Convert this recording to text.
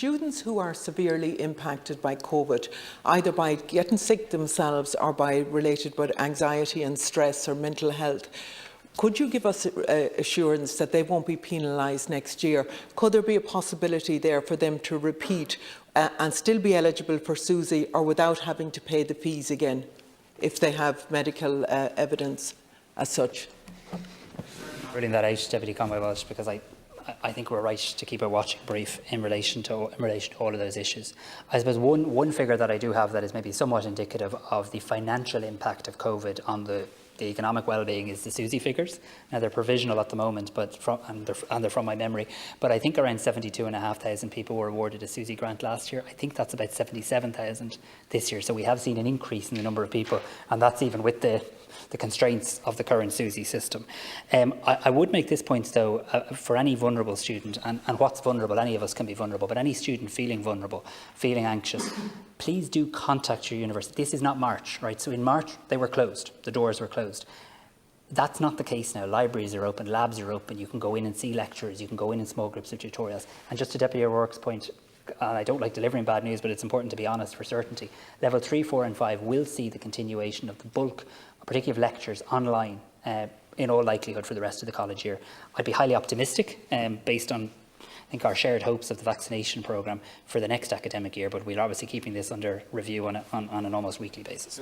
students who are severely impacted by COVID, either by getting sick themselves or by related with anxiety and stress or mental health, could you give us assurance that they won't be penalised next year? Could there be a possibility there for them to repeat and still be eligible for SUSI, or without having to pay the fees again if they have medical evidence as such? Ruling that out, Deputy Conway-Walsh, because I think we're right to keep a watching brief in relation to all of those issues. I suppose one figure that I do have that is maybe somewhat indicative of the financial impact of COVID on the economic well-being is the SUSI figures. Now, they're provisional at the moment, but they're from my memory. But I think around 72,500 people were awarded a SUSI grant last year. I think that's about 77,000 this year. So we have seen an increase in the number of people, and that's even with the constraints of the current SUSI system. I would make this point, though, for any vulnerable student, and what's vulnerable, any of us can be vulnerable, but any student feeling vulnerable, feeling anxious, please do contact your university. This is not March, right? So in March, they were closed. The doors were closed. That's not the case now. Libraries are open, labs are open. You can go in and see lecturers. You can go in small groups of tutorials. And just to Deputy O'Rourke's point, and I don't like delivering bad news, but it's important to be honest for certainty, level 3, 4 and 5 will see the continuation of the bulk, particularly of lectures, online in all likelihood for the rest of the college year. I'd be highly optimistic based on I think our shared hopes of the vaccination programme for the next academic year, but we're obviously keeping this under review on an almost weekly basis.